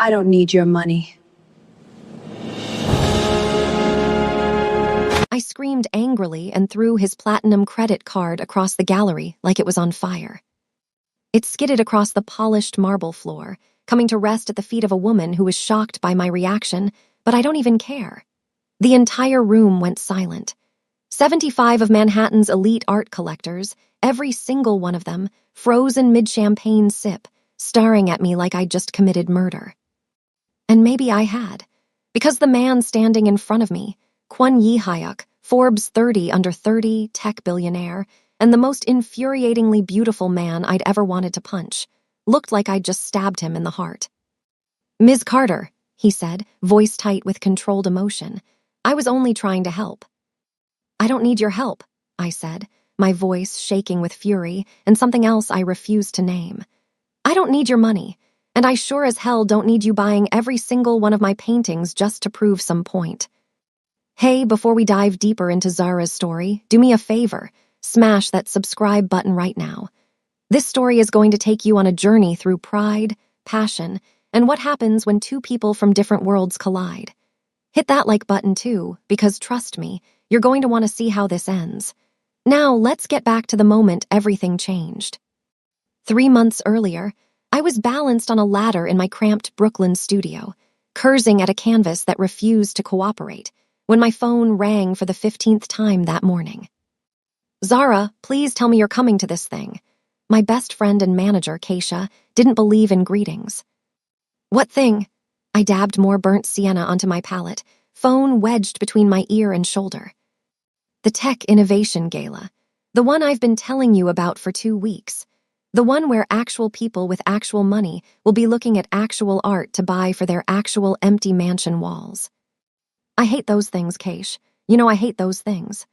I don't need your money. I screamed angrily and threw his platinum credit card across the gallery like it was on fire. It skidded across the polished marble floor, coming to rest at the feet of a woman who was shocked by my reaction, but I don't even care. The entire room went silent. 75 of Manhattan's elite art collectors, every single one of them, frozen mid-champagne sip, staring at me like I'd just committed murder. And maybe I had, because the man standing in front of me, Kwon Yi-hyuk, Forbes 30 under 30 tech billionaire, and the most infuriatingly beautiful man I'd ever wanted to punch, looked like I'd just stabbed him in the heart. "Ms. Carter," he said, voice tight with controlled emotion. "I was only trying to help." "I don't need your help," I said, my voice shaking with fury and something else I refused to name. "I don't need your money, and I sure as hell don't need you buying every single one of my paintings just to prove some point. Hey, before we dive deeper into Zara's story, do me a favor, smash that subscribe button right now. This story is going to take you on a journey through pride, passion, and what happens when two people from different worlds collide. Hit that like button too, because trust me, you're going to want to see how this ends. Now, let's get back to the moment everything changed. 3 months earlier, I was balanced on a ladder in my cramped Brooklyn studio, cursing at a canvas that refused to cooperate, when my phone rang for the 15th time that morning. "Zara, please tell me you're coming to this thing." My best friend and manager, Keisha, didn't believe in greetings. "What thing?" I dabbed more burnt sienna onto my palette, phone wedged between my ear and shoulder. "The Tech Innovation Gala. The one I've been telling you about for 2 weeks. The one where actual people with actual money will be looking at actual art to buy for their actual empty mansion walls. I hate those things, Keish. You know I hate those things.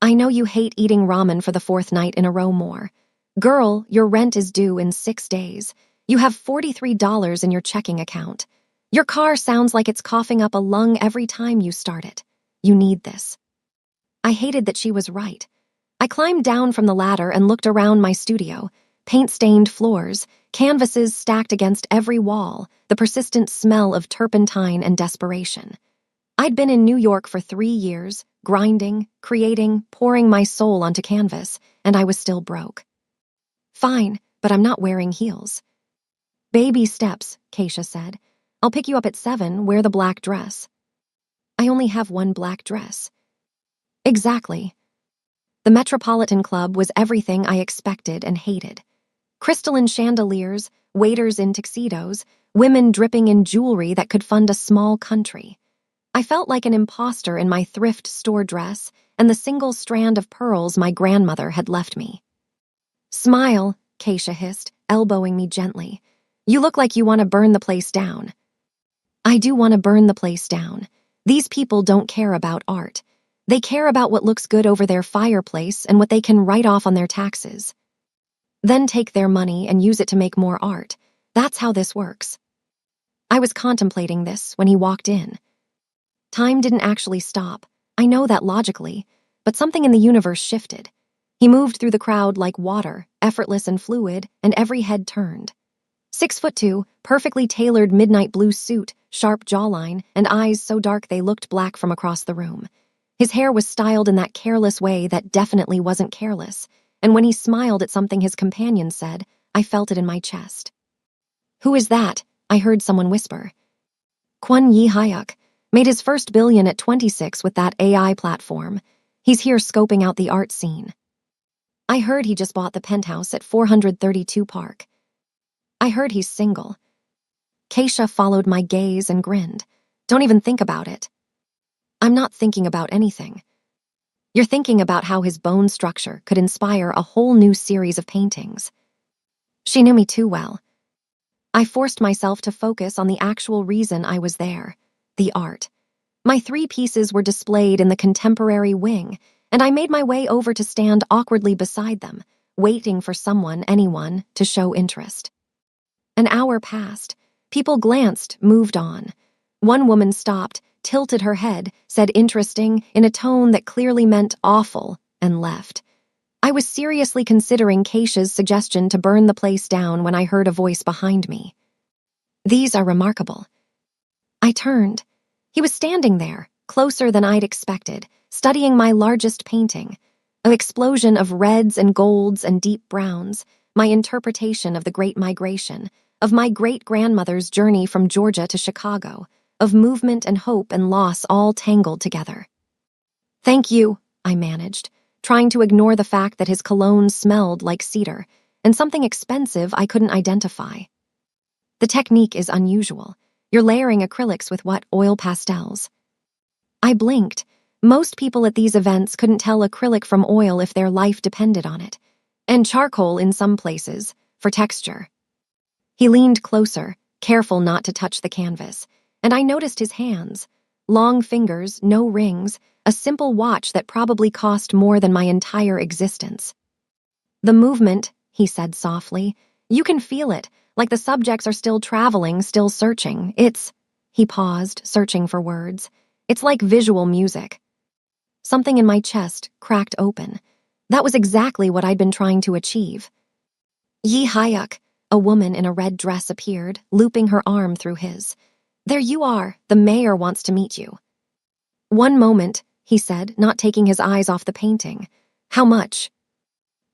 I know you hate eating ramen for the 4th night in a row more. Girl, your rent is due in 6 days. You have $43 in your checking account. Your car sounds like it's coughing up a lung every time you start it. You need this." I hated that she was right. I climbed down from the ladder and looked around my studio. Paint-stained floors, canvases stacked against every wall, the persistent smell of turpentine and desperation. I'd been in New York for 3 years, grinding, creating, pouring my soul onto canvas, and I was still broke. "Fine, but I'm not wearing heels." "Baby steps," Keisha said. "I'll pick you up at 7, wear the black dress." "I only have one black dress." Exactly. The Metropolitan Club was everything I expected and hated. Crystalline chandeliers, waiters in tuxedos, women dripping in jewelry that could fund a small country. I felt like an imposter in my thrift store dress and the single strand of pearls my grandmother had left me. "Smile," Keisha hissed, elbowing me gently. "You look like you want to burn the place down." I do want to burn the place down. These people don't care about art. They care about what looks good over their fireplace and what they can write off on their taxes. Then take their money and use it to make more art. That's how this works. I was contemplating this when he walked in. Time didn't actually stop. I know that logically, but something in the universe shifted. He moved through the crowd like water, effortless and fluid, and every head turned. 6'2", perfectly tailored midnight blue suit, sharp jawline, and eyes so dark they looked black from across the room. His hair was styled in that careless way that definitely wasn't careless, and when he smiled at something his companion said, I felt it in my chest. "Who is that?" I heard someone whisper. "Kwon Yi-hyuk. Made his first billion at 26 with that AI platform. He's here scoping out the art scene. I heard he just bought the penthouse at 432 Park. I heard he's single." Keisha followed my gaze and grinned. "Don't even think about it." "I'm not thinking about anything." "You're thinking about how his bone structure could inspire a whole new series of paintings." She knew me too well. I forced myself to focus on the actual reason I was there, the art. My 3 pieces were displayed in the contemporary wing, and I made my way over to stand awkwardly beside them, waiting for someone, anyone, to show interest. An hour passed. People glanced, moved on. One woman stopped, tilted her head, said interesting in a tone that clearly meant awful, and left. I was seriously considering Keisha's suggestion to burn the place down when I heard a voice behind me. These are remarkable. I turned. He was standing there, closer than I'd expected, studying my largest painting. An explosion of reds and golds and deep browns, my interpretation of the Great Migration, of my great-grandmother's journey from Georgia to Chicago, of movement and hope and loss all tangled together. "Thank you," I managed, trying to ignore the fact that his cologne smelled like cedar, and something expensive I couldn't identify. "The technique is unusual. You're layering acrylics with what, oil pastels?" I blinked. Most people at these events couldn't tell acrylic from oil if their life depended on it. And charcoal in some places, for texture. He leaned closer, careful not to touch the canvas, and I noticed his hands. Long fingers, no rings, a simple watch that probably cost more than my entire existence. "The movement," he said softly. "You can feel it, like the subjects are still traveling, still searching. It's..." He paused, searching for words. "It's like visual music." Something in my chest cracked open. That was exactly what I'd been trying to achieve. "Yi Hyuk," a woman in a red dress appeared, looping her arm through his. "There you are. The mayor wants to meet you." "One moment," he said, not taking his eyes off the painting. "How much?"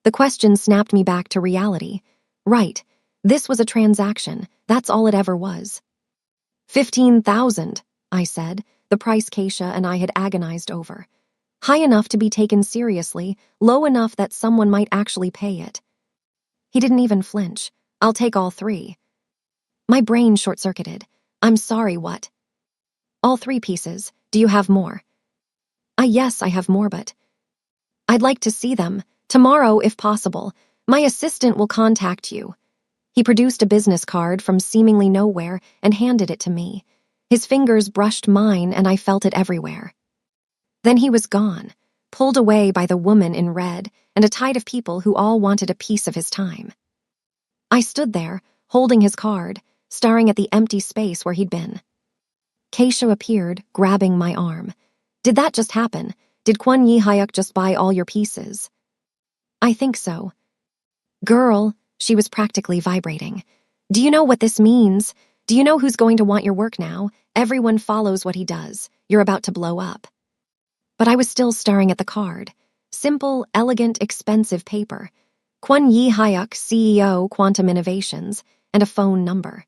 The question snapped me back to reality. Right. This was a transaction. That's all it ever was. 15,000, I said, the price Keisha and I had agonized over. High enough to be taken seriously, low enough that someone might actually pay it. He didn't even flinch. "I'll take all three." My brain short-circuited. "I'm sorry, what?" "All three pieces. Do you have more?" Yes, I have more, but..." "I'd like to see them. Tomorrow, if possible. My assistant will contact you." He produced a business card from seemingly nowhere and handed it to me. His fingers brushed mine and I felt it everywhere. Then he was gone, pulled away by the woman in red and a tide of people who all wanted a piece of his time. I stood there, holding his card, staring at the empty space where he'd been. Keisha appeared, grabbing my arm. "Did that just happen? Did Kwon Yi Hyuk just buy all your pieces?" "I think so." "Girl," she was practically vibrating. "Do you know what this means? Do you know who's going to want your work now? Everyone follows what he does. You're about to blow up." But I was still staring at the card. Simple, elegant, expensive paper. Kwon Yi Hyuk, CEO, Quantum Innovations, and a phone number.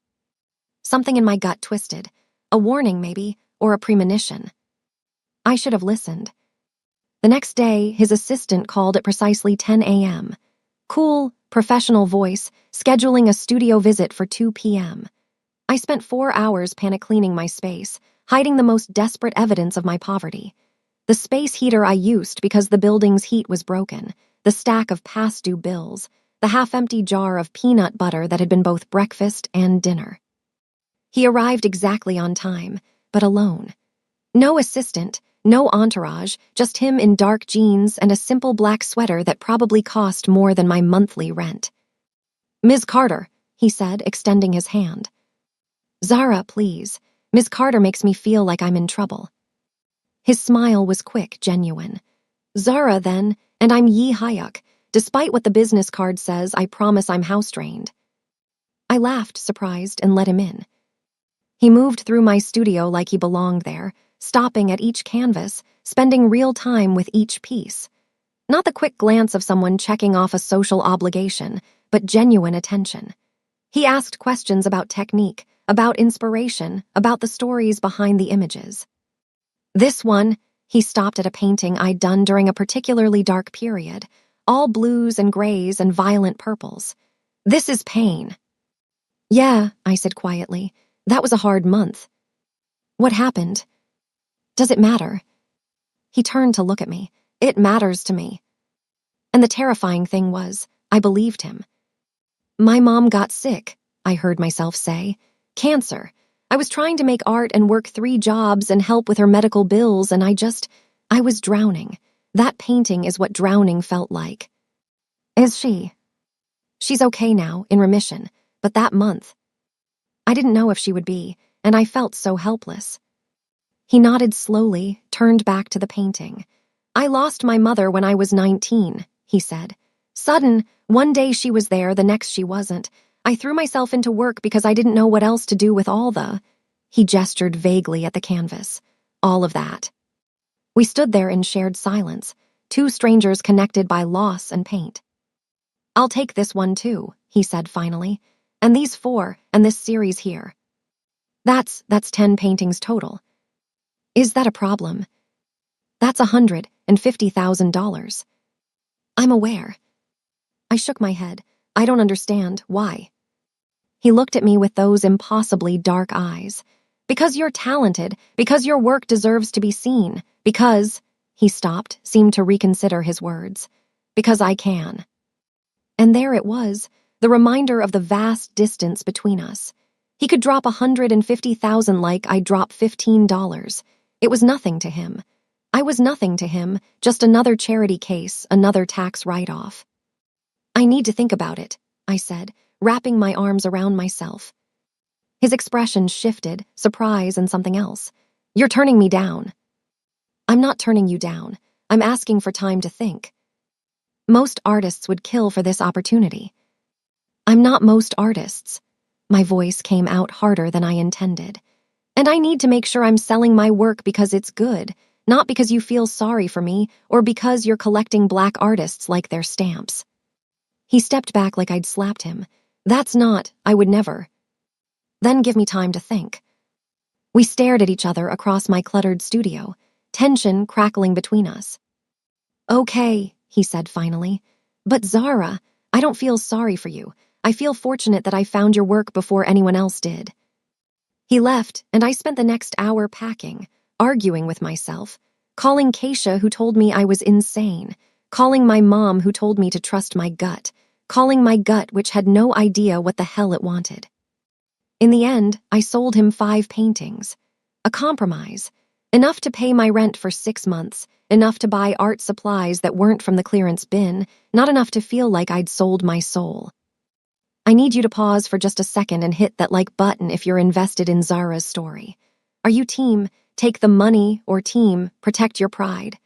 Something in my gut twisted. A warning, maybe, or a premonition. I should have listened. The next day, his assistant called at precisely 10 a.m. Cool, professional voice, scheduling a studio visit for 2 p.m. I spent 4 hours panic-cleaning my space, hiding the most desperate evidence of my poverty. The space heater I used because the building's heat was broken, the stack of past-due bills, the half-empty jar of peanut butter that had been both breakfast and dinner. He arrived exactly on time, but alone. No assistant, no entourage, just him in dark jeans and a simple black sweater that probably cost more than my monthly rent. "Ms. Carter," he said, extending his hand. "Zara, please. Ms. Carter makes me feel like I'm in trouble." His smile was quick, genuine. "Zara, then, and I'm Yi Hyuk. Despite what the business card says, I promise I'm house-trained." I laughed, surprised, and let him in. He moved through my studio like he belonged there, stopping at each canvas, spending real time with each piece. Not the quick glance of someone checking off a social obligation, but genuine attention. He asked questions about technique, about inspiration, about the stories behind the images. This one, he stopped at a painting I'd done during a particularly dark period, all blues and grays and violent purples. "This is pain." "Yeah," I said quietly. "That was a hard month." "What happened?" "Does it matter?" He turned to look at me. "It matters to me." And the terrifying thing was, I believed him. "My mom got sick," I heard myself say. "Cancer. I was trying to make art and work 3 jobs and help with her medical bills, and I was drowning. That painting is what drowning felt like." "Is she?" "She's okay now, in remission, but that month..." I didn't know if she would be, and I felt so helpless. He nodded slowly, turned back to the painting. "I lost my mother when I was 19, he said. "Sudden, one day she was there, the next she wasn't. I threw myself into work because I didn't know what else to do with all the... He gestured vaguely at the canvas. All of that. We stood there in shared silence, two strangers connected by loss and paint. I'll take this one too, he said finally. And these 4, and this series here. That's 10 paintings total. Is that a problem? That's $150,000. I'm aware. I shook my head. I don't understand. Why? He looked at me with those impossibly dark eyes. Because you're talented, because your work deserves to be seen, because... He stopped, seemed to reconsider his words. Because I can. And there it was, the reminder of the vast distance between us. He could drop $150,000 like I'd drop $15. It was nothing to him. I was nothing to him, just another charity case, another tax write-off. I need to think about it, I said, wrapping my arms around myself. His expression shifted, surprise and something else. You're turning me down. I'm not turning you down. I'm asking for time to think. Most artists would kill for this opportunity. I'm not most artists. My voice came out harder than I intended. And I need to make sure I'm selling my work because it's good, not because you feel sorry for me or because you're collecting black artists like their stamps. He stepped back like I'd slapped him. That's not, I would never. Then give me time to think. We stared at each other across my cluttered studio, tension crackling between us. Okay, he said finally. But Zara, I don't feel sorry for you. I feel fortunate that I found your work before anyone else did. He left, and I spent the next hour packing, arguing with myself, calling Keisha who told me I was insane, calling my mom who told me to trust my gut, calling my gut which had no idea what the hell it wanted. In the end, I sold him 5 paintings. A compromise. Enough to pay my rent for 6 months, enough to buy art supplies that weren't from the clearance bin, not enough to feel like I'd sold my soul. I need you to pause for just a second and hit that like button if you're invested in Zara's story. Are you team, take the money, or team, protect your pride?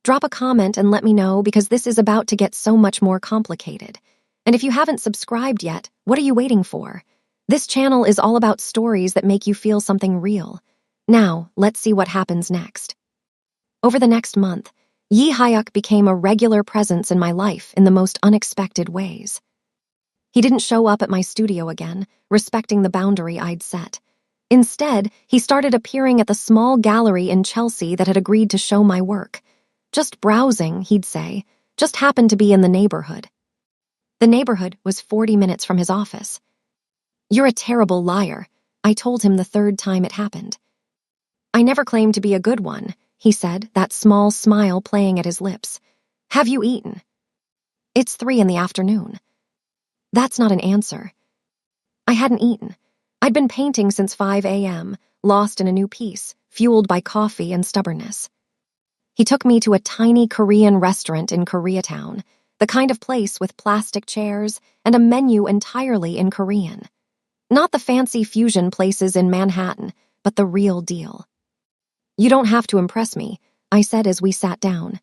Drop a comment and let me know because this is about to get so much more complicated. And if you haven't subscribed yet, what are you waiting for? This channel is all about stories that make you feel something real. Now, let's see what happens next. Over the next month, Yi Hyuk became a regular presence in my life in the most unexpected ways. He didn't show up at my studio again, respecting the boundary I'd set. Instead, he started appearing at the small gallery in Chelsea that had agreed to show my work. Just browsing, he'd say, just happened to be in the neighborhood. The neighborhood was 40 minutes from his office. You're a terrible liar, I told him the 3rd time it happened. I never claimed to be a good one, he said, that small smile playing at his lips. Have you eaten? It's 3 in the afternoon. That's not an answer. I hadn't eaten. I'd been painting since 5 a.m., lost in a new piece, fueled by coffee and stubbornness. He took me to a tiny Korean restaurant in Koreatown, the kind of place with plastic chairs and a menu entirely in Korean. Not the fancy fusion places in Manhattan, but the real deal. You don't have to impress me, I said as we sat down.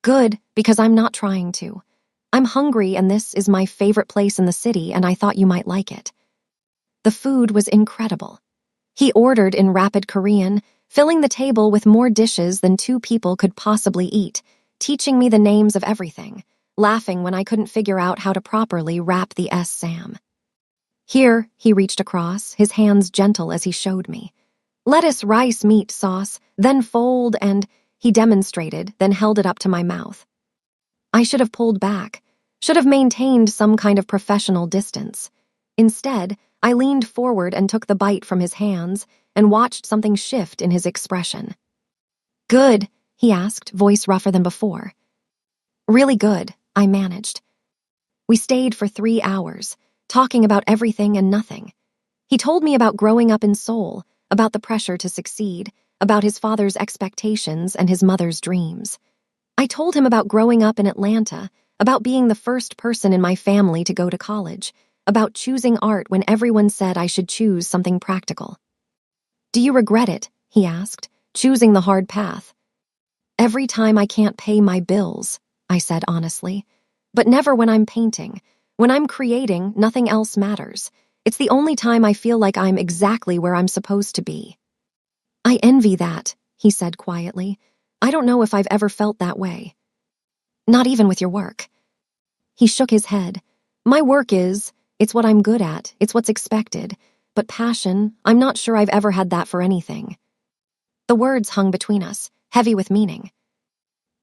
Good, because I'm not trying to. I'm hungry and this is my favorite place in the city and I thought you might like it. The food was incredible. He ordered in rapid Korean, filling the table with more dishes than 2 people could possibly eat, teaching me the names of everything, laughing when I couldn't figure out how to properly wrap the Sam. Here, he reached across, his hands gentle as he showed me. Lettuce, rice, meat, sauce, then fold and, he demonstrated, then held it up to my mouth. I should have pulled back, should have maintained some kind of professional distance. Instead, I leaned forward and took the bite from his hands and watched something shift in his expression. Good, he asked, voice rougher than before. Really good, I managed. We stayed for 3 hours, talking about everything and nothing. He told me about growing up in Seoul, about the pressure to succeed, about his father's expectations and his mother's dreams. I told him about growing up in Atlanta, about being the first person in my family to go to college, about choosing art when everyone said I should choose something practical. Do you regret it, he asked, choosing the hard path? Every time I can't pay my bills, I said honestly, but never when I'm painting. When I'm creating, nothing else matters. It's the only time I feel like I'm exactly where I'm supposed to be. I envy that, he said quietly. I don't know if I've ever felt that way. Not even with your work. He shook his head. My work it's what I'm good at, it's what's expected. But passion, I'm not sure I've ever had that for anything. The words hung between us, heavy with meaning.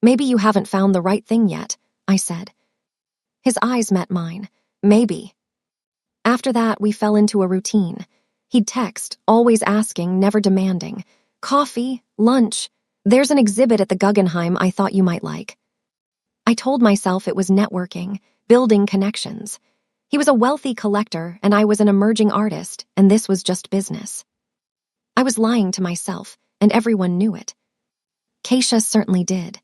Maybe you haven't found the right thing yet, I said. His eyes met mine. Maybe. After that, we fell into a routine. He'd text, always asking, never demanding. Coffee, lunch. There's an exhibit at the Guggenheim I thought you might like. I told myself it was networking, building connections. He was a wealthy collector, and I was an emerging artist, and this was just business. I was lying to myself, and everyone knew it. Keisha certainly did.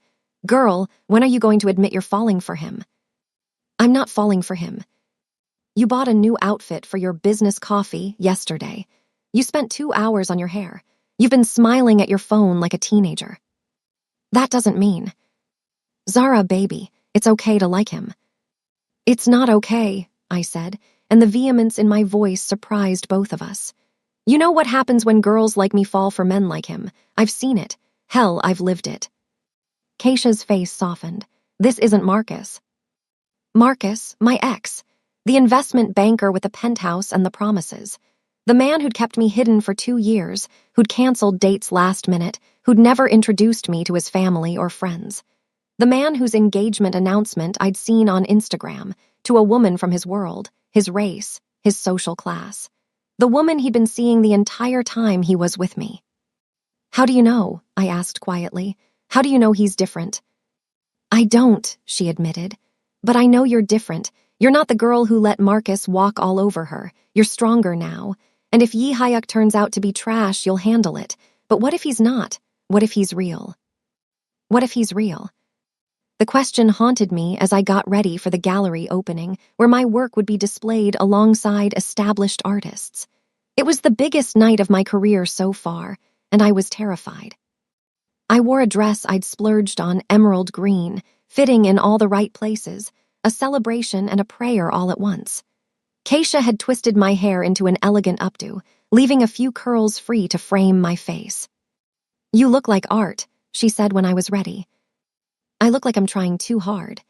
Girl, when are you going to admit you're falling for him? I'm not falling for him. You bought a new outfit for your business coffee yesterday. You spent 2 hours on your hair. You've been smiling at your phone like a teenager. That doesn't mean. Zara, baby, it's okay to like him. It's not okay, I said, and the vehemence in my voice surprised both of us. You know what happens when girls like me fall for men like him. I've seen it. Hell, I've lived it. Keisha's face softened. This isn't Marcus. Marcus, my ex. The investment banker with the penthouse and the promises. The man who'd kept me hidden for 2 years, who'd canceled dates last minute, who'd never introduced me to his family or friends. The man whose engagement announcement I'd seen on Instagram to a woman from his world, his race, his social class. The woman he'd been seeing the entire time he was with me. How do you know? I asked quietly. How do you know he's different? I don't, she admitted. But I know you're different. You're not the girl who let Marcus walk all over her. You're stronger now. And if Yi Hyuk turns out to be trash, you'll handle it. But what if he's not? What if he's real? What if he's real? The question haunted me as I got ready for the gallery opening, where my work would be displayed alongside established artists. It was the biggest night of my career so far, and I was terrified. I wore a dress I'd splurged on emerald green, fitting in all the right places, a celebration and a prayer all at once. Keisha had twisted my hair into an elegant updo, leaving a few curls free to frame my face. You look like art, she said when I was ready. I look like I'm trying too hard.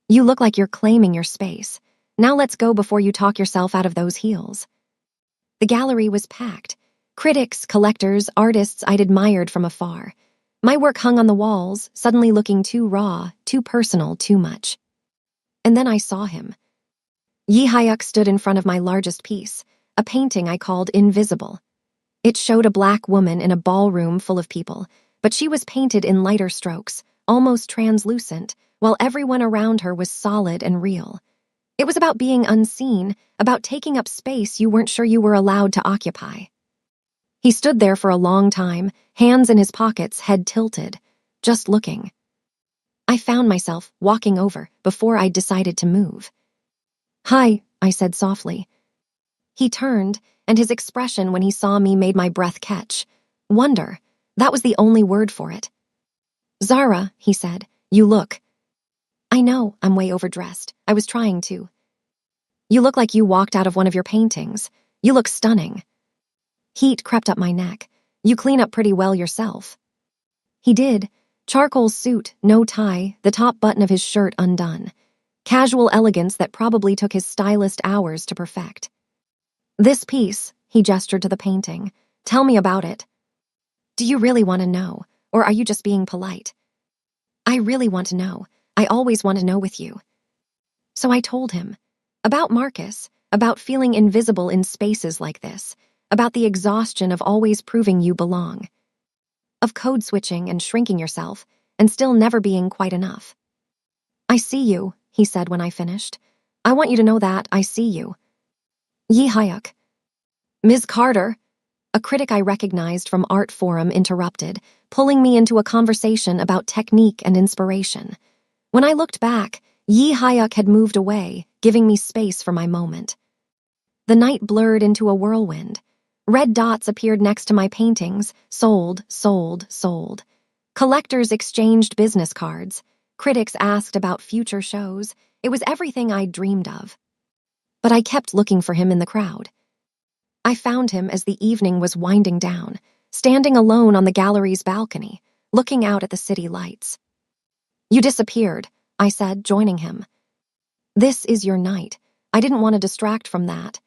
You look like you're claiming your space. Now let's go before you talk yourself out of those heels. The gallery was packed. Critics, collectors, artists I'd admired from afar. My work hung on the walls, suddenly looking too raw, too personal, too much. And then I saw him. Yi Hyuk stood in front of my largest piece, a painting I called Invisible. It showed a black woman in a ballroom full of people, but she was painted in lighter strokes, almost translucent, while everyone around her was solid and real. It was about being unseen, about taking up space you weren't sure you were allowed to occupy. He stood there for a long time, hands in his pockets, head tilted, just looking. I found myself walking over before I'd decided to move. Hi, I said softly. He turned, and his expression when he saw me made my breath catch. Wonder. That was the only word for it. Zara, he said, you look. I know, I'm way overdressed. I was trying to. You look like you walked out of one of your paintings. You look stunning. Heat crept up my neck. You clean up pretty well yourself. He did. Charcoal suit, no tie, the top button of his shirt undone. Casual elegance that probably took his stylist hours to perfect. This piece, he gestured to the painting. Tell me about it. Do you really want to know, or are you just being polite? I really want to know. I always want to know with you. So I told him. About Marcus, about feeling invisible in spaces like this, about the exhaustion of always proving you belong. Of code switching and shrinking yourself, and still never being quite enough. I see you, he said when I finished. I want you to know that I see you. Yi Hyuk. Ms. Carter. A critic I recognized from Art Forum interrupted, pulling me into a conversation about technique and inspiration. When I looked back, Yi Hyuk had moved away, giving me space for my moment. The night blurred into a whirlwind. Red dots appeared next to my paintings, sold, sold, sold. Collectors exchanged business cards. Critics asked about future shows, It was everything I'd dreamed of. But I kept looking for him in the crowd. I found him as the evening was winding down, standing alone on the gallery's balcony, looking out at the city lights. "You disappeared," I said, joining him. "This is your night. I didn't want to distract from that."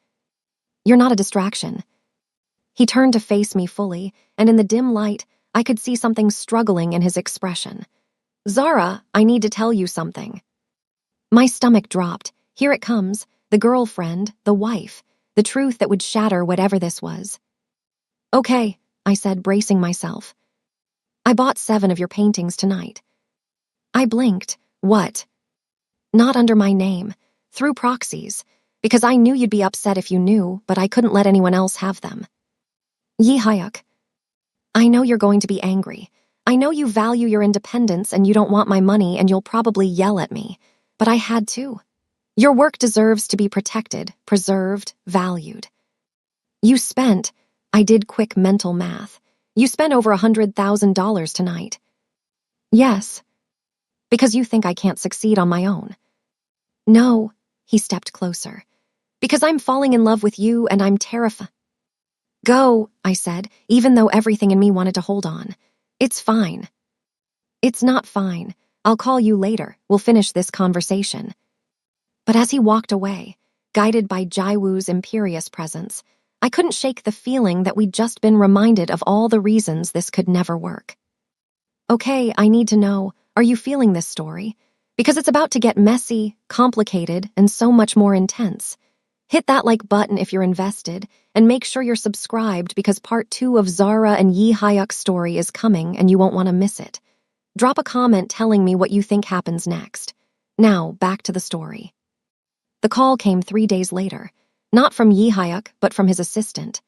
"You're not a distraction." He turned to face me fully, and in the dim light, I could see something struggling in his expression. "Zara, I need to tell you something." My stomach dropped. Here it comes, the girlfriend, the wife, the truth that would shatter whatever this was. "Okay," I said, bracing myself. "I bought 7 of your paintings tonight." I blinked. "What?" "Not under my name, through proxies, because I knew you'd be upset if you knew, but I couldn't let anyone else have them." "Yi Hyuk, I know you're going to be angry. I know you value your independence and you don't want my money and you'll probably yell at me, but I had to. Your work deserves to be protected, preserved, valued. You spent," I did quick mental math, "you spent over $100,000 tonight." "Yes." "Because you think I can't succeed on my own." "No," he stepped closer. "Because I'm falling in love with you and I'm terrified." "Go," I said, even though everything in me wanted to hold on. "It's fine." "It's not fine. I'll call you later. We'll finish this conversation." But as he walked away, guided by Jaiwoo's imperious presence, I couldn't shake the feeling that we'd just been reminded of all the reasons this could never work. "Okay, I need to know, are you feeling this story? Because it's about to get messy, complicated, and so much more intense. Hit that like button if you're invested, and make sure you're subscribed because part 2 of Zara and Yi Hyuk's story is coming and you won't want to miss it. Drop a comment telling me what you think happens next. Now, back to the story. The call came 3 days later, not from Yi Hyuk, but from his assistant.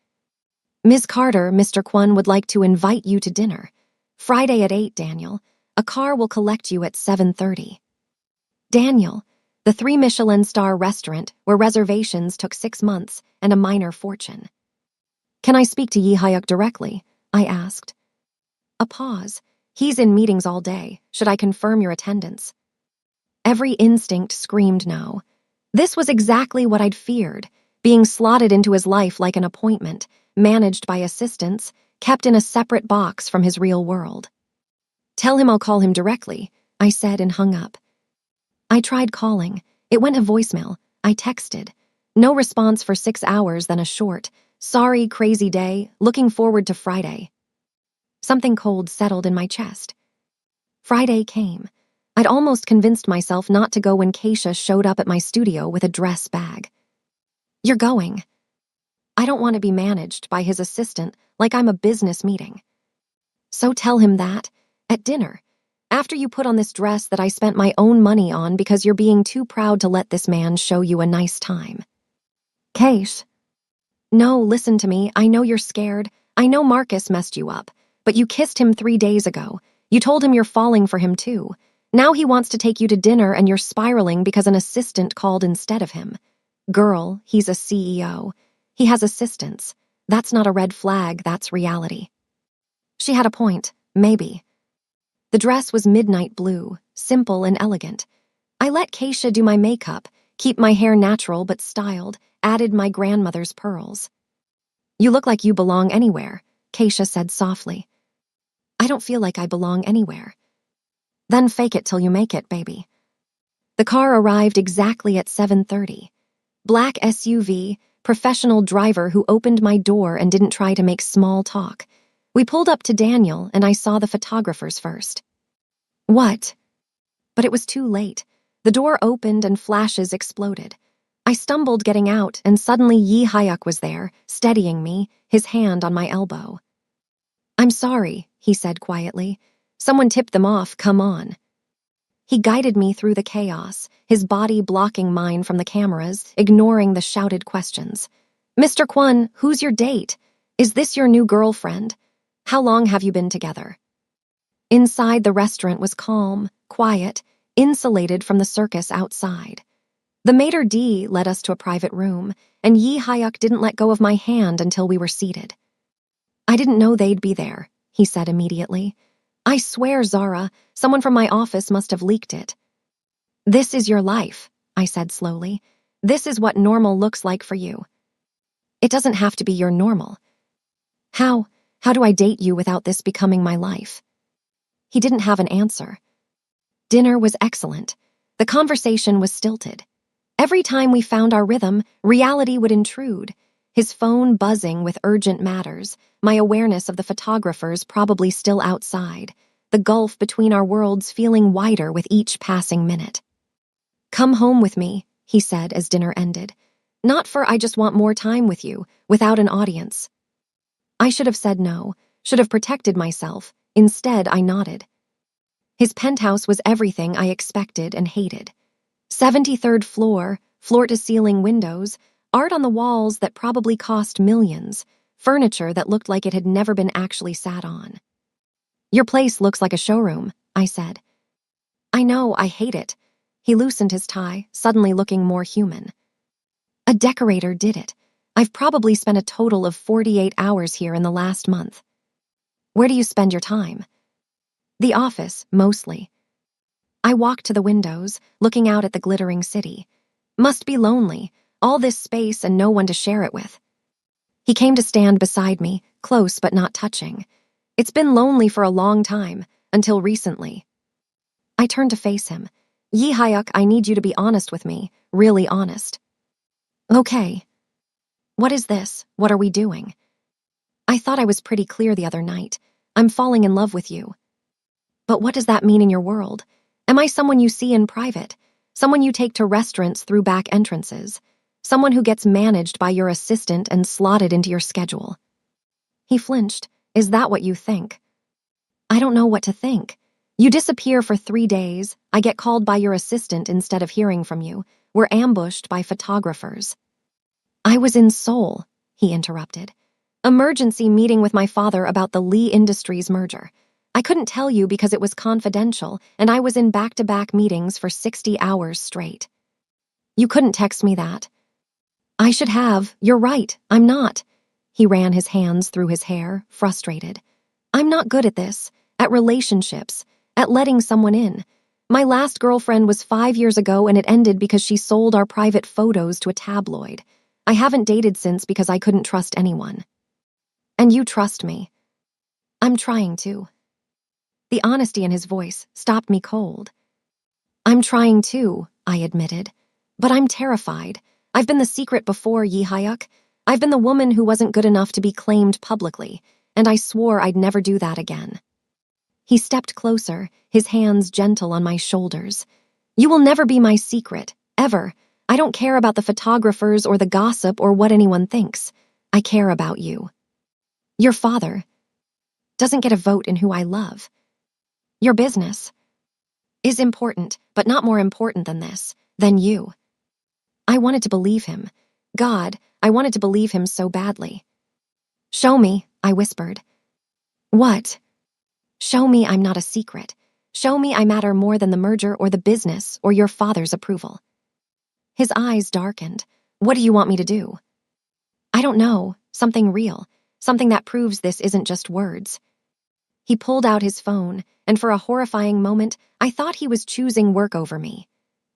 "Ms. Carter, Mr. Kwon would like to invite you to dinner. Friday at 8, Daniel. A car will collect you at 7:30. Daniel, the 3 Michelin star restaurant where reservations took 6 months and a minor fortune. "Can I speak to Yi Hyuk directly?" I asked. A pause. "He's in meetings all day. Should I confirm your attendance?" Every instinct screamed no. This was exactly what I'd feared, being slotted into his life like an appointment, managed by assistants, kept in a separate box from his real world. "Tell him I'll call him directly," I said and hung up. I tried calling. It went to voicemail. I texted. No response for 6 hours, then a short, "Sorry, crazy day, looking forward to Friday." Something cold settled in my chest. Friday came. I'd almost convinced myself not to go when Keisha showed up at my studio with a dress bag. "You're going." I don't want to be managed by his assistant like I'm a business meeting. "So tell him that, at dinner, after you put on this dress that I spent my own money on because you're being too proud to let this man show you a nice time." "Keish." "No, listen to me. I know you're scared. I know Marcus messed you up, but you kissed him 3 days ago. You told him you're falling for him too. Now he wants to take you to dinner and you're spiraling because an assistant called instead of him. Girl, he's a CEO. He has assistants. That's not a red flag, that's reality." She had a point, maybe. The dress was midnight blue, simple and elegant. I let Keisha do my makeup, keep my hair natural but styled, added my grandmother's pearls. "You look like you belong anywhere," Keisha said softly. "I don't feel like I belong anywhere." "Then fake it till you make it, baby." The car arrived exactly at 7:30. Black SUV, professional driver who opened my door and didn't try to make small talk. We pulled up to Daniel and I saw the photographers first. "What?" But it was too late. The door opened and flashes exploded. I stumbled getting out and suddenly Yi Hyuk was there, steadying me, his hand on my elbow. "I'm sorry," he said quietly. "Someone tipped them off, come on." He guided me through the chaos, his body blocking mine from the cameras, ignoring the shouted questions. "Mr. Kwon, who's your date? Is this your new girlfriend? How long have you been together?" Inside, the restaurant was calm, quiet, insulated from the circus outside. The maitre d' led us to a private room, and Yi Hyuk didn't let go of my hand until we were seated. "I didn't know they'd be there," he said immediately. "I swear, Zara, someone from my office must have leaked it." "This is your life," I said slowly. This is what normal looks like for you. It doesn't have to be your normal. How do I date you without this becoming my life? He didn't have an answer. Dinner was excellent. The conversation was stilted. Every time we found our rhythm, reality would intrude. His phone buzzing with urgent matters, my awareness of the photographers probably still outside, the gulf between our worlds feeling wider with each passing minute. Come home with me, he said as dinner ended. Not for I just want more time with you, without an audience. I should have said no, should have protected myself. Instead, I nodded. His penthouse was everything I expected and hated. 73rd floor, floor-to-ceiling windows, art on the walls that probably cost millions, furniture that looked like it had never been actually sat on. Your place looks like a showroom, I said. I know, I hate it. He loosened his tie, suddenly looking more human. A decorator did it. I've probably spent a total of 48 hours here in the last month. Where do you spend your time? The office, mostly. I walked to the windows, looking out at the glittering city. Must be lonely, all this space and no one to share it with. He came to stand beside me, close but not touching. It's been lonely for a long time, until recently. I turned to face him. Yi Hyuk, I need you to be honest with me, really honest. Okay. What is this? What are we doing? I thought I was pretty clear the other night. I'm falling in love with you. But what does that mean in your world? Am I someone you see in private? Someone you take to restaurants through back entrances? Someone who gets managed by your assistant and slotted into your schedule? He flinched. Is that what you think? I don't know what to think. You disappear for 3 days. I get called by your assistant instead of hearing from you. We're ambushed by photographers. I was in Seoul, he interrupted. Emergency meeting with my father about the Lee Industries merger. I couldn't tell you because it was confidential, and I was in back-to-back meetings for 60 hours straight. You couldn't text me that. I should have. You're right. I'm not. He ran his hands through his hair, frustrated. I'm not good at this, at relationships, at letting someone in. My last girlfriend was 5 years ago and it ended because she sold our private photos to a tabloid. I haven't dated since because I couldn't trust anyone. And you trust me. I'm trying to. The honesty in his voice stopped me cold. I'm trying too, I admitted. But I'm terrified. I've been the secret before, Yi Hyuk. I've been the woman who wasn't good enough to be claimed publicly, and I swore I'd never do that again. He stepped closer, his hands gentle on my shoulders. You will never be my secret, ever. I don't care about the photographers or the gossip or what anyone thinks. I care about you. Your father doesn't get a vote in who I love. Your business is important, but not more important than this, than you. I wanted to believe him. God, I wanted to believe him so badly. Show me, I whispered. What? Show me I'm not a secret. Show me I matter more than the merger or the business or your father's approval. His eyes darkened. What do you want me to do? I don't know. Something real. Something that proves this isn't just words. He pulled out his phone, and for a horrifying moment, I thought he was choosing work over me.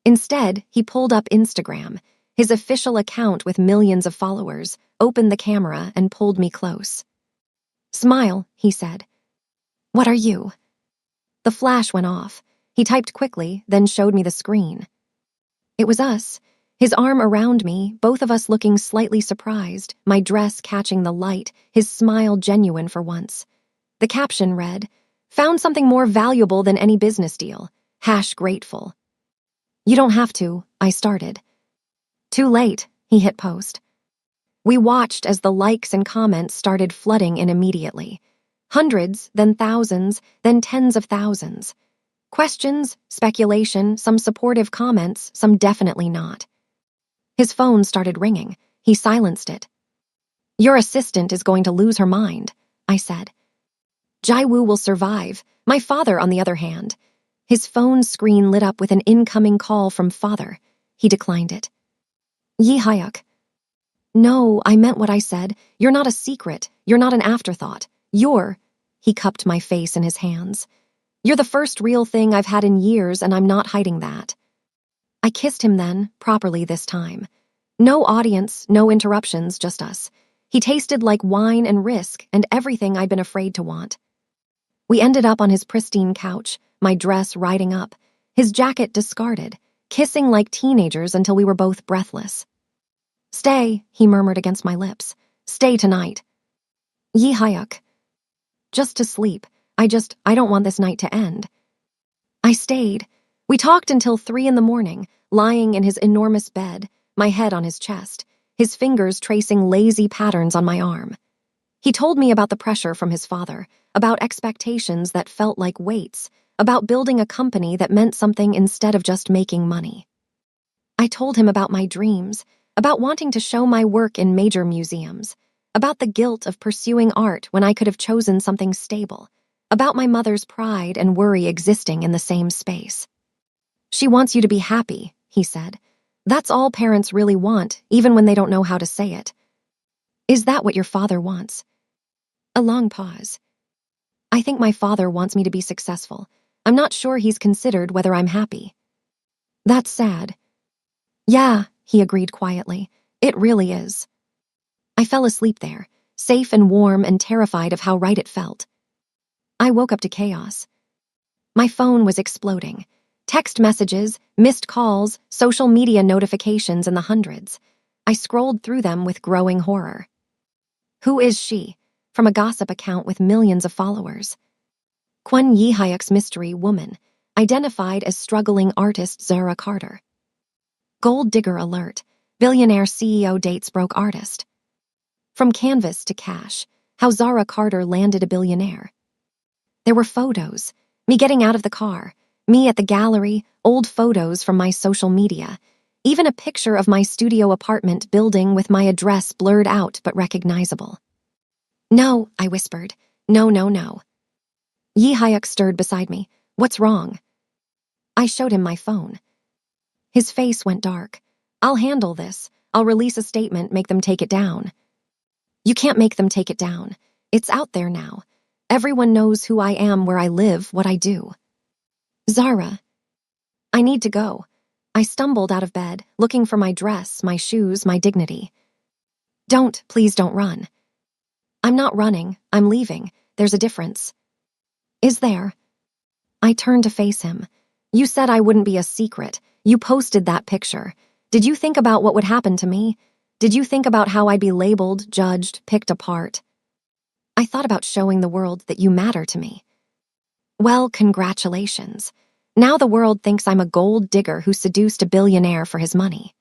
Instead, he pulled up Instagram, his official account with millions of followers, opened the camera, and pulled me close. Smile, he said. What are you? The flash went off. He typed quickly, then showed me the screen. It was us, his arm around me, both of us looking slightly surprised, my dress catching the light, his smile genuine for once. The caption read, "Found something more valuable than any business deal. #grateful. You don't have to, I started. Too late, he hit post. We watched as the likes and comments started flooding in immediately. Hundreds, then thousands, then tens of thousands. Questions, speculation, some supportive comments, some definitely not. His phone started ringing. He silenced it. Your assistant is going to lose her mind, I said. Jaiwoo will survive. My father, on the other hand. His phone screen lit up with an incoming call from father. He declined it. Yi Hyuk. No, I meant what I said. You're not a secret. You're not an afterthought. He cupped my face in his hands. You're the first real thing I've had in years, and I'm not hiding that. I kissed him then, properly this time. No audience, no interruptions, just us. He tasted like wine and risk and everything I'd been afraid to want. We ended up on his pristine couch, my dress riding up, his jacket discarded, kissing like teenagers until we were both breathless. Stay, he murmured against my lips. Stay tonight. Yi Hyuk. Just to sleep. I don't want this night to end. I stayed. We talked until 3 a.m, lying in his enormous bed, my head on his chest, his fingers tracing lazy patterns on my arm. He told me about the pressure from his father, about expectations that felt like weights, about building a company that meant something instead of just making money. I told him about my dreams, about wanting to show my work in major museums, about the guilt of pursuing art when I could have chosen something stable, about my mother's pride and worry existing in the same space. She wants you to be happy, he said. That's all parents really want, even when they don't know how to say it. Is that what your father wants? A long pause. I think my father wants me to be successful. I'm not sure he's considered whether I'm happy. That's sad. Yeah, he agreed quietly. It really is. I fell asleep there, safe and warm and terrified of how right it felt. I woke up to chaos. My phone was exploding. Text messages, missed calls, social media notifications in the hundreds. I scrolled through them with growing horror. Who is she? From a gossip account with millions of followers. Kwon Yi Hyuk's mystery woman, identified as struggling artist Zara Carter. Gold digger alert. Billionaire CEO dates broke artist. From canvas to cash, how Zara Carter landed a billionaire. There were photos, me getting out of the car, me at the gallery, old photos from my social media, even a picture of my studio apartment building with my address blurred out but recognizable. No, I whispered. No, no, no. Yi Hyuk stirred beside me. What's wrong? I showed him my phone. His face went dark. I'll handle this. I'll release a statement, make them take it down. You can't make them take it down. It's out there now. Everyone knows who I am, where I live, what I do. Zara. I need to go. I stumbled out of bed, looking for my dress, my shoes, my dignity. Please don't run. I'm not running. I'm leaving. There's a difference. Is there? I turned to face him. You said I wouldn't be a secret. You posted that picture. Did you think about what would happen to me? Did you think about how I'd be labeled, judged, picked apart? I thought about showing the world that you matter to me. Well, congratulations. Now the world thinks I'm a gold digger who seduced a billionaire for his money.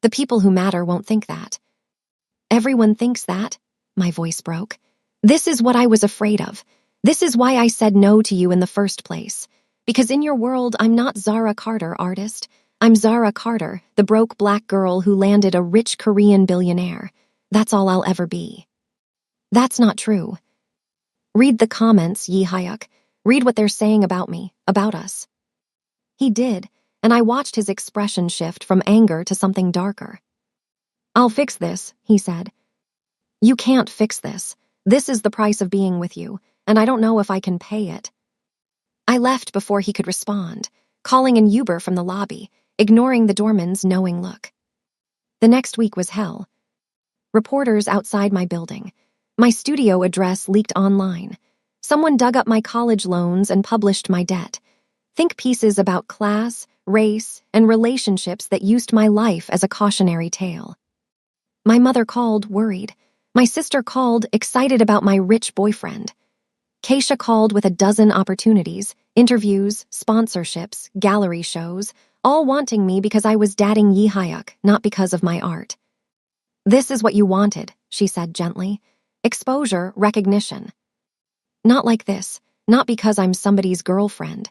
The people who matter won't think that. Everyone thinks that. My voice broke. This is what I was afraid of. This is why I said no to you in the first place. Because in your world, I'm not Zara Carter, artist. I'm Zara Carter, the broke black girl who landed a rich Korean billionaire. That's all I'll ever be. That's not true. Read the comments, Yi Hyuk. Read what they're saying about me, about us. He did, and I watched his expression shift from anger to something darker. I'll fix this, he said. You can't fix this. This is the price of being with you, and I don't know if I can pay it. I left before he could respond, calling an Uber from the lobby, ignoring the doorman's knowing look. The next week was hell. Reporters outside my building. My studio address leaked online. Someone dug up my college loans and published my debt. Think pieces about class, race, and relationships that used my life as a cautionary tale. My mother called, worried. My sister called, excited about my rich boyfriend. Keisha called with a dozen opportunities, interviews, sponsorships, gallery shows, all wanting me because I was dating Yi Hyuk, not because of my art. This is what you wanted, she said gently. Exposure, recognition. Not like this, not because I'm somebody's girlfriend.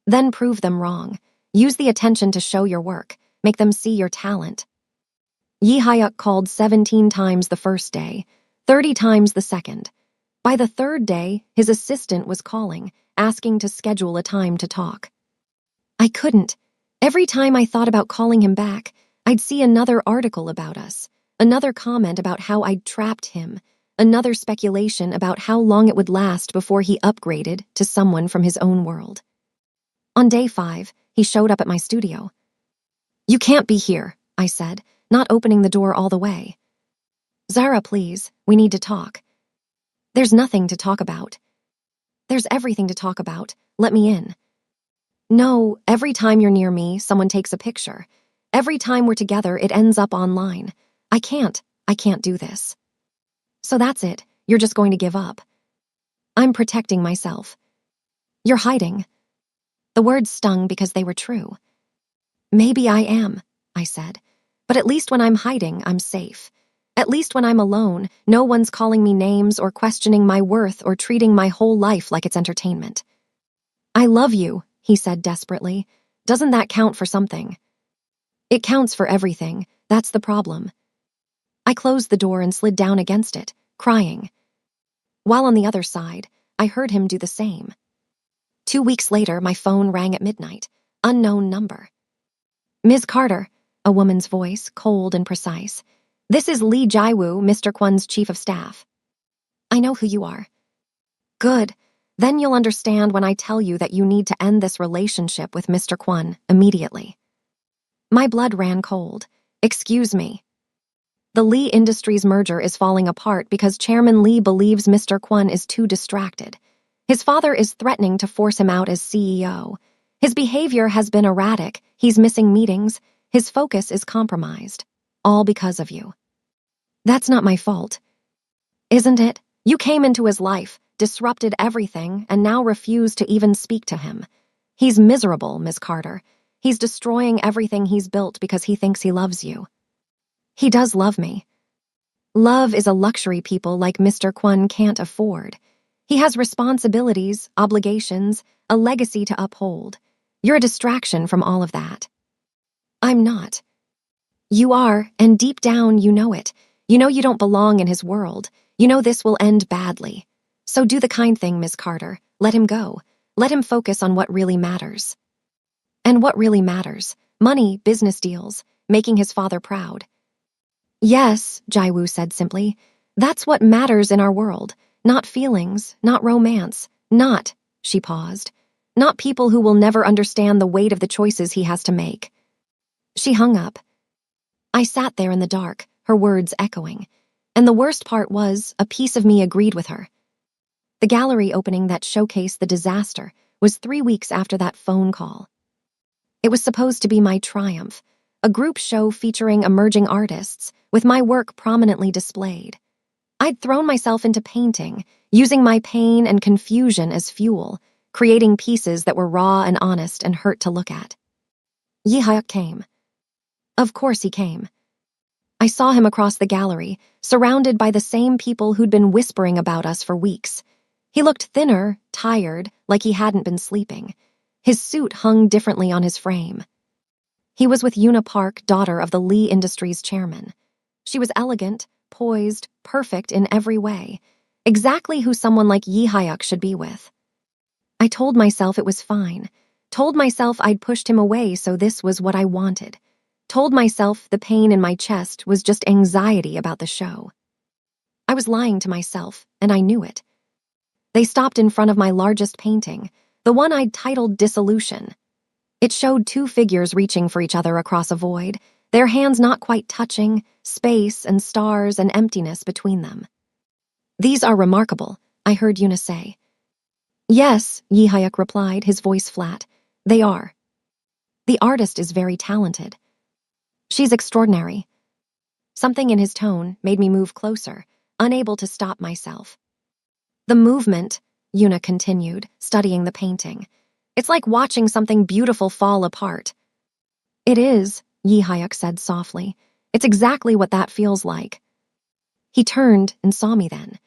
Then prove them wrong. Use the attention to show your work, make them see your talent. Yi Hyuk called 17 times the first day, 30 times the second. By the third day, his assistant was calling, asking to schedule a time to talk. I couldn't. Every time I thought about calling him back, I'd see another article about us, another comment about how I'd trapped him, another speculation about how long it would last before he upgraded to someone from his own world. On day 5, he showed up at my studio. You can't be here, I said, not opening the door all the way. Zara, please, we need to talk. There's nothing to talk about. There's everything to talk about. Let me in. No, every time you're near me, someone takes a picture. Every time we're together, it ends up online. I can't do this. So that's it, you're just going to give up. I'm protecting myself. You're hiding. The words stung because they were true. Maybe I am, I said, but at least when I'm hiding, I'm safe. At least when I'm alone, no one's calling me names or questioning my worth or treating my whole life like it's entertainment. I love you, he said desperately. Doesn't that count for something? It counts for everything. That's the problem. I closed the door and slid down against it, crying. While on the other side, I heard him do the same. 2 weeks later, my phone rang at midnight. Unknown number. Ms. Carter, a woman's voice, cold and precise. This is Lee Jae-woo, Mr. Kwon's chief of staff. I know who you are. Good. Then you'll understand when I tell you that you need to end this relationship with Mr. Kwon immediately. My blood ran cold. Excuse me. The Lee Industries merger is falling apart because Chairman Lee believes Mr. Kwon is too distracted. His father is threatening to force him out as CEO. His behavior has been erratic, he's missing meetings, his focus is compromised. All because of you. That's not my fault. Isn't it? You came into his life, disrupted everything, and now refuse to even speak to him. He's miserable, Ms. Carter. He's destroying everything he's built because he thinks he loves you. He does love me. Love is a luxury people like Mr. Kwon can't afford. He has responsibilities, obligations, a legacy to uphold. You're a distraction from all of that. I'm not. You are, and deep down you know it. You know you don't belong in his world. You know this will end badly. So do the kind thing, Ms. Carter. Let him go. Let him focus on what really matters. And what really matters? Money, business deals, making his father proud. Yes, Jae-woo said simply. That's what matters in our world. Not feelings, not romance, not, she paused, not people who will never understand the weight of the choices he has to make. She hung up. I sat there in the dark, her words echoing. And the worst part was, a piece of me agreed with her. The gallery opening that showcased the disaster was 3 weeks after that phone call. It was supposed to be my triumph, a group show featuring emerging artists, with my work prominently displayed. I'd thrown myself into painting, using my pain and confusion as fuel, creating pieces that were raw and honest and hurt to look at. Yi Hyuk came. Of course he came. I saw him across the gallery, surrounded by the same people who'd been whispering about us for weeks. He looked thinner, tired, like he hadn't been sleeping. His suit hung differently on his frame. He was with Yoona Park, daughter of the Lee Industries chairman. She was elegant, poised, perfect in every way, exactly who someone like Yi Hyuk should be with. I told myself it was fine, told myself I'd pushed him away so this was what I wanted, told myself the pain in my chest was just anxiety about the show. I was lying to myself, and I knew it. They stopped in front of my largest painting, the one I'd titled Dissolution. It showed 2 figures reaching for each other across a void, their hands not quite touching, space and stars and emptiness between them. These are remarkable, I heard Yoona say. Yes, Yi Hyuk replied, his voice flat. They are. The artist is very talented. She's extraordinary. Something in his tone made me move closer, unable to stop myself. The movement, Yoona continued, studying the painting. It's like watching something beautiful fall apart. It is, Yi Hyuk said softly. It's exactly what that feels like. He turned and saw me then.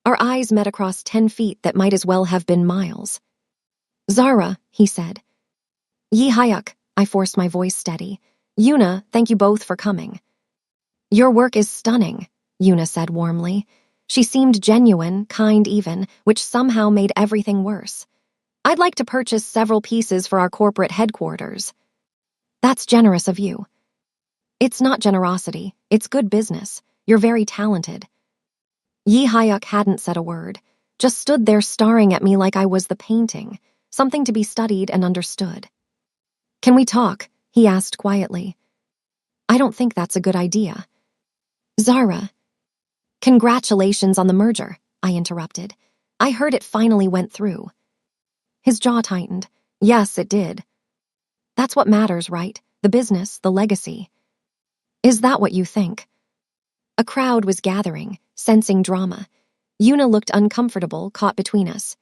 Our eyes met across 10 feet that might as well have been miles. Zara, he said. Yi Hyuk, I forced my voice steady. Yoona, thank you both for coming. Your work is stunning, Yoona said warmly. She seemed genuine, kind even, which somehow made everything worse. I'd like to purchase several pieces for our corporate headquarters. That's generous of you. It's not generosity, it's good business. You're very talented. Yi Hyuk hadn't said a word, just stood there staring at me like I was the painting, something to be studied and understood. Can we talk? He asked quietly. I don't think that's a good idea. Zara. Congratulations on the merger, I interrupted. I heard it finally went through. His jaw tightened. Yes, it did. That's what matters, right? The business, the legacy. Is that what you think? A crowd was gathering, sensing drama. Yuna looked uncomfortable, caught between us.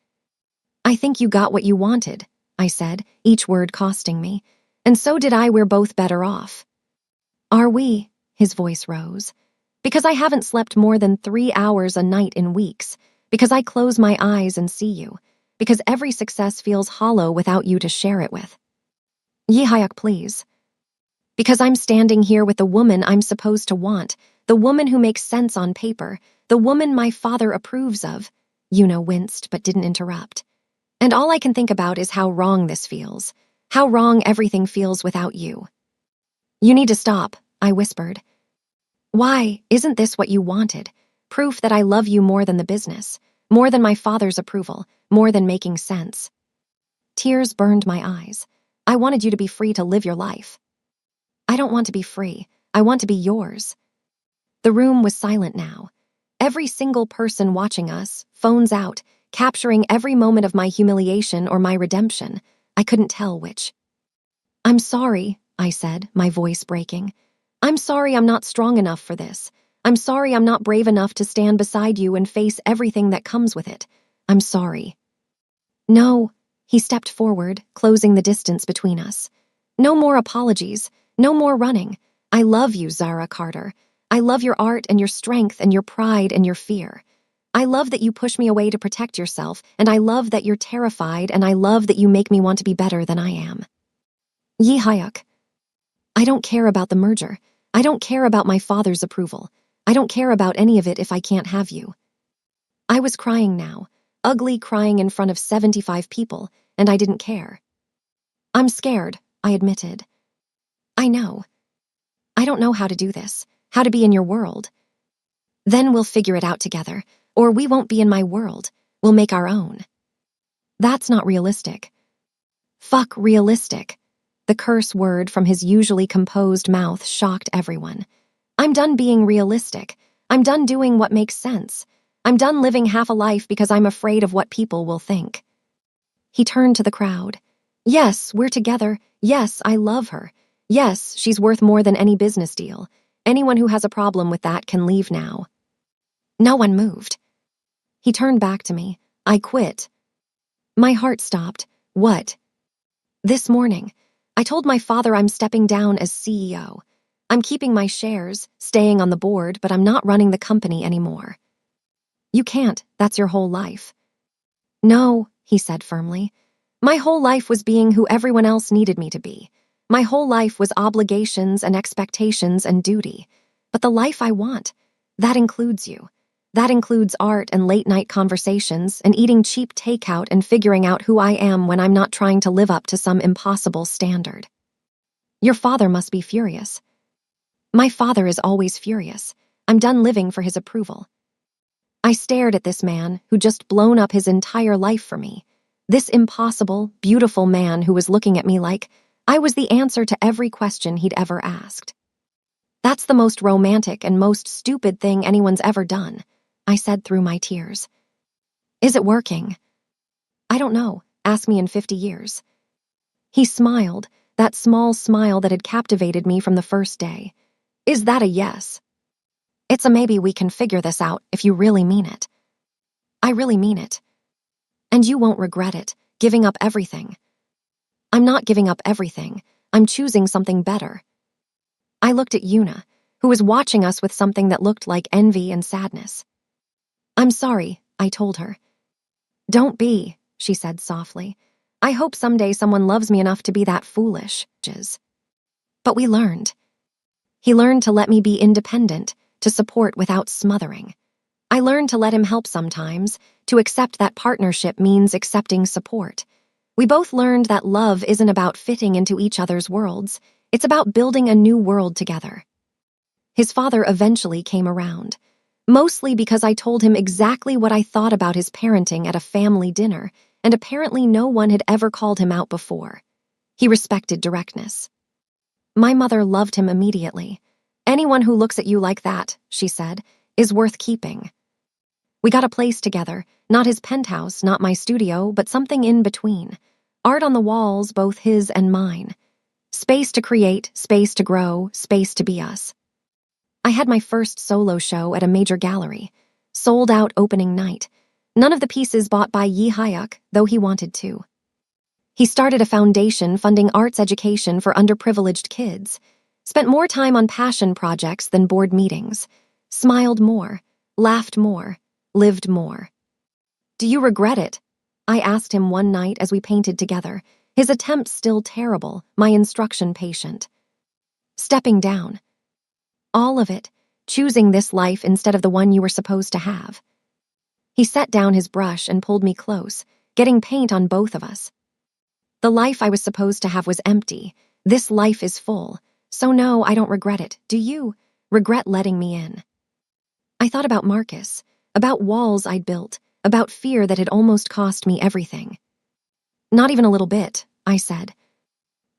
I think you got what you wanted, I said, each word costing me. And so did I. We're both better off. Are we? His voice rose. Because I haven't slept more than 3 hours a night in weeks. Because I close my eyes and see you. Because every success feels hollow without you to share it with. Yihayak, please. Because I'm standing here with the woman I'm supposed to want, the woman who makes sense on paper, the woman my father approves of. Yuna winced but didn't interrupt. And all I can think about is how wrong this feels. How wrong everything feels without you. You need to stop, I whispered. Why, isn't this what you wanted? Proof that I love you more than the business, more than my father's approval, more than making sense. Tears burned my eyes. I wanted you to be free to live your life. I don't want to be free. I want to be yours. The room was silent now. Every single person watching us, phones out, capturing every moment of my humiliation or my redemption. I couldn't tell which. I'm sorry, I said, my voice breaking. I'm sorry I'm not strong enough for this. I'm sorry I'm not brave enough to stand beside you and face everything that comes with it. I'm sorry. No, he stepped forward, closing the distance between us. No more apologies. No more running. I love you, Zara Carter. I love your art and your strength and your pride and your fear. I love that you push me away to protect yourself, and I love that you're terrified, and I love that you make me want to be better than I am. Yi Hyuk. I don't care about the merger. I don't care about my father's approval. I don't care about any of it if I can't have you. I was crying now, ugly crying in front of 75 people, and I didn't care. I'm scared, I admitted. I know. I don't know how to do this, how to be in your world. Then we'll figure it out together, or we won't be in my world. We'll make our own. That's not realistic. Fuck realistic. The curse word from his usually composed mouth shocked everyone. I'm done being realistic. I'm done doing what makes sense. I'm done living half a life because I'm afraid of what people will think. He turned to the crowd. Yes, we're together. Yes, I love her. Yes, she's worth more than any business deal. Anyone who has a problem with that can leave now. No one moved. He turned back to me. I quit. My heart stopped. What? This morning, I told my father I'm stepping down as CEO. I'm keeping my shares, staying on the board, but I'm not running the company anymore. You can't, that's your whole life. No, he said firmly. My whole life was being who everyone else needed me to be. My whole life was obligations and expectations and duty. But the life I want, that includes you. That includes art and late-night conversations and eating cheap takeout and figuring out who I am when I'm not trying to live up to some impossible standard. Your father must be furious. My father is always furious. I'm done living for his approval. I stared at this man who'd just blown up his entire life for me. This impossible, beautiful man who was looking at me like I was the answer to every question he'd ever asked. That's the most romantic and most stupid thing anyone's ever done, I said through my tears. Is it working? I don't know. Ask me in 50 years. He smiled, that small smile that had captivated me from the first day. Is that a yes? It's a maybe. We can figure this out if you really mean it. I really mean it. And you won't regret it, giving up everything. I'm not giving up everything. I'm choosing something better. I looked at Yuna, who was watching us with something that looked like envy and sadness. I'm sorry, I told her. Don't be, she said softly. I hope someday someone loves me enough to be that foolish. But we learned. He learned to let me be independent, to support without smothering. I learned to let him help sometimes, to accept that partnership means accepting support. We both learned that love isn't about fitting into each other's worlds. It's about building a new world together. His father eventually came around, mostly because I told him exactly what I thought about his parenting at a family dinner, and apparently no one had ever called him out before. He respected directness. My mother loved him immediately. "Anyone who looks at you like that," she said, "is worth keeping." We got a place together, not his penthouse, not my studio, but something in between. Art on the walls, both his and mine. Space to create, space to grow, space to be us. I had my first solo show at a major gallery. Sold out opening night. None of the pieces bought by Yi Hyuk, though he wanted to. He started a foundation funding arts education for underprivileged kids. Spent more time on passion projects than board meetings. Smiled more, laughed more, lived more. "Do you regret it?" I asked him one night as we painted together, his attempts still terrible, my instruction patient. Stepping down. All of it, choosing this life instead of the one you were supposed to have. He set down his brush and pulled me close, getting paint on both of us. The life I was supposed to have was empty. This life is full. So no, I don't regret it. Do you? Regret letting me in? I thought about Marcus, about walls I'd built, about fear that had almost cost me everything. "Not even a little bit," I said.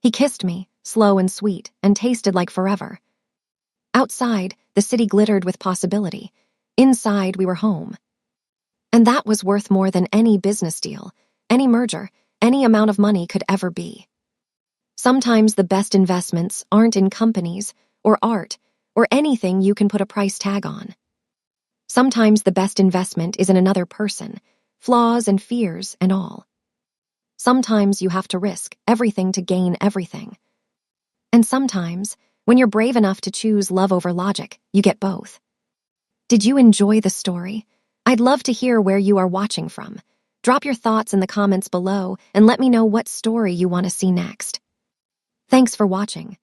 He kissed me, slow and sweet, and tasted like forever. Outside, the city glittered with possibility. Inside, we were home. And that was worth more than any business deal, any merger, any amount of money could ever be. Sometimes the best investments aren't in companies or art or anything you can put a price tag on. Sometimes the best investment is in another person, flaws and fears and all. Sometimes you have to risk everything to gain everything. And sometimes, when you're brave enough to choose love over logic, you get both. Did you enjoy the story? I'd love to hear where you are watching from. Drop your thoughts in the comments below and let me know what story you want to see next. Thanks for watching.